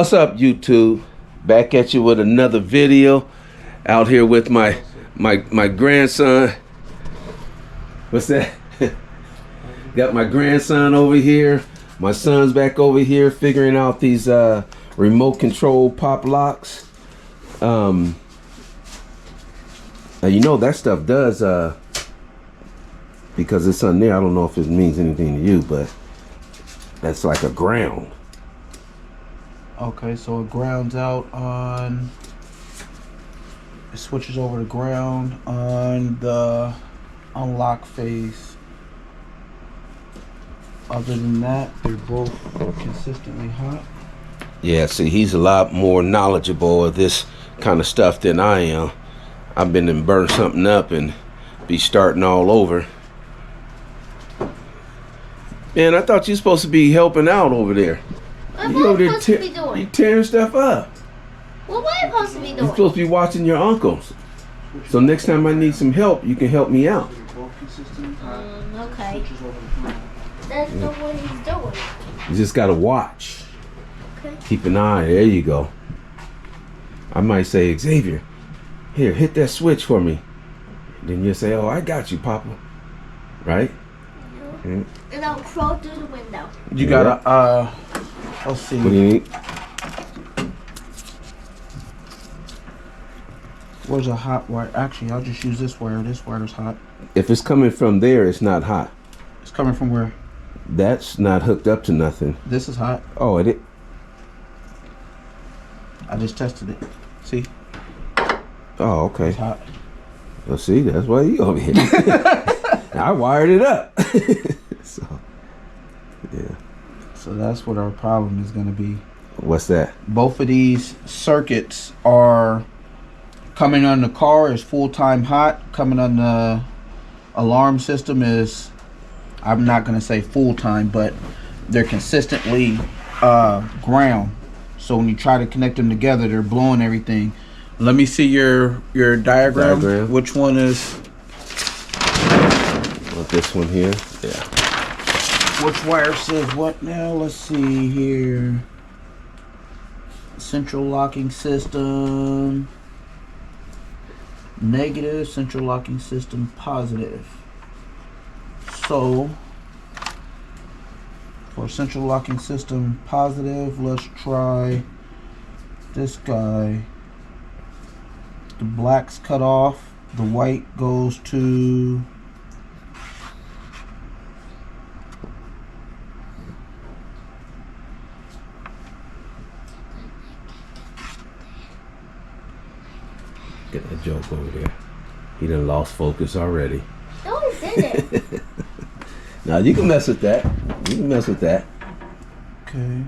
What's up, YouTube? Back at you with another video. Out here with my grandson. What's that? Got my grandson over here. My son's back over here figuring out these remote control pop locks. You know that stuff does because it's on there. I don't know if it means anything to you, but that's like a ground. Okay, so it grounds out on, it switches over to ground on the unlock phase. Other than that, they're both consistently hot. Yeah, see, he's a lot more knowledgeable of this kind of stuff than I am. I've been and burn something up and be starting all over. Man, I thought you were supposed to be helping out over there. What am I supposed to be doing? You tearing stuff up. What am I supposed to be doing? You're supposed to be watching your uncles. So next time I need some help, you can help me out. Okay. That's not what he's doing. You just gotta watch. Okay. Keep an eye. There you go. I might say, Xavier, here, hit that switch for me. Then you'll say, oh, I got you, Papa. Right? And I'll crawl through the window. You gotta, let's see. What do you need? Where's a hot wire? Actually, I'll just use this wire. This wire's hot. If it's coming from there, it's not hot. It's coming from where? That's not hooked up to nothing. This is hot. Oh, it is? I just tested it. See? Oh, okay. It's hot. Well, see, that's why you over here. I wired it up. So, yeah. So that's what our problem is going to be. What's that? Both of these circuits are coming on the car is full-time hot. Coming on the alarm system is, I'm not going to say full-time, but they're consistently ground. So when you try to connect them together, they're blowing everything. Let me see your diagram. Which one is? Well, this one here. Yeah. Which wire says what now? Let's see here. Central locking system. Negative. Central locking system positive. So for central locking system positive, let's try this guy. The black's cut off. The white goes to get that joke over there. He done lost focus already. No, he didn't. Now you can mess with that. You can mess with that. okay.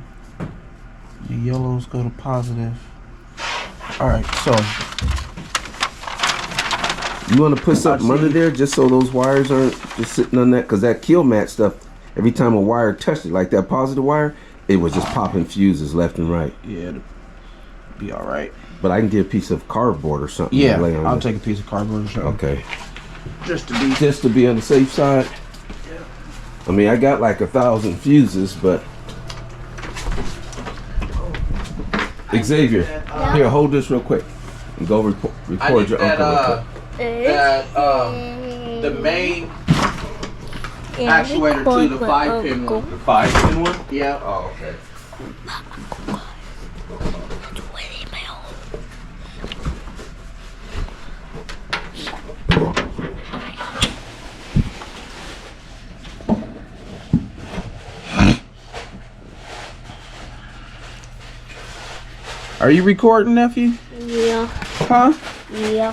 The yellows go to positive. Alright, so You want to put something under there just so those wires aren't just sitting on that? Because that kill mat stuff, every time a wire touched it, like that positive wire, it was just popping fuses left and right. yeah, it'll be alright. But I can get a piece of cardboard or something. Yeah, to lay on I'll there. take a piece of cardboard or something. Okay. Just to be On the safe side. Yeah. I mean, I got like 1,000 fuses, but Xavier, here, hold this real quick and go record your uncle real quick. The main actuator to the 5-pin one. The 5-pin one? Yeah. Oh, okay. Are you recording, nephew? Yeah. Huh? Yeah.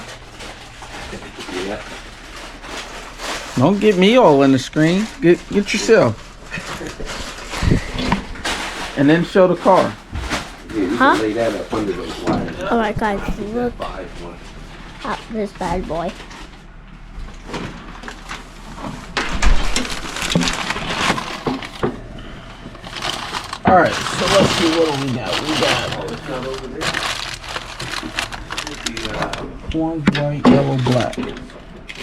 Yeah. Don't get me all in the screen. Get yourself. And then show the car. Yeah, you Huh? can lay that up under those wires. Alright, guys, look 5-1. at this bad boy. Alright, so let's see what we got. We got orange, white, yellow, black.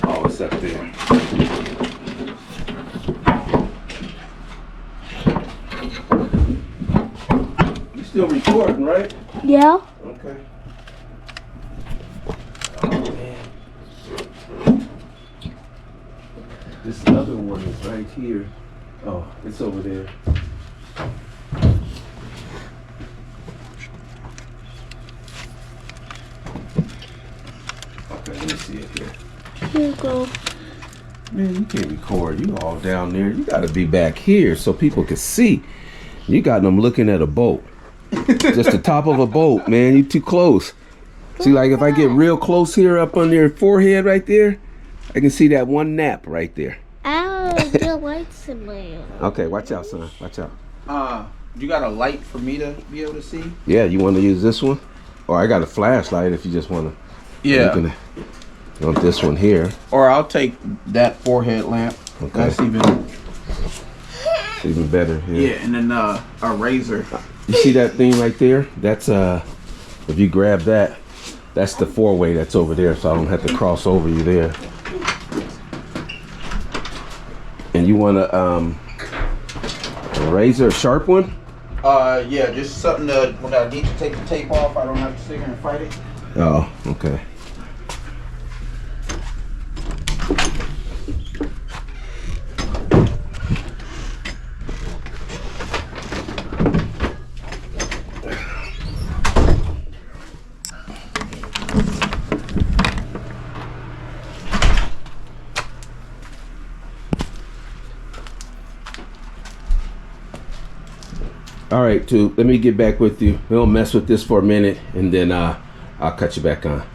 Oh, it's up there. still recording, right? Yeah. Okay. This other one is right here. Oh, it's over there. Okay, let me see it here. Here you go. Man, you can't record. You all down there. You got to be back here so people can see. You got them looking at a boat. Just the top of a boat, man. You too close. See, like if I get real close here up on your forehead right there, I can see that one nap right there. Ow, the lights in my eye. Okay, watch out, son. Watch out. You got a light for me to be able to see? Yeah, you want to use this one? Or I got a flashlight if you just want to. Yeah. You want this one here. Or I'll take that forehead lamp. Okay. That's even. It's even better here. Yeah, and then a razor. You see that thing right there? That's if you grab that, that's the four-way that's over there, so I don't have to cross over you there. And you want a razor, a sharp one? Yeah, just something that when I need to take the tape off, I don't have to sit here and fight it. Oh, okay. All right, Tube, let me get back with you. We'll mess with this for a minute, and then I'll cut you back on.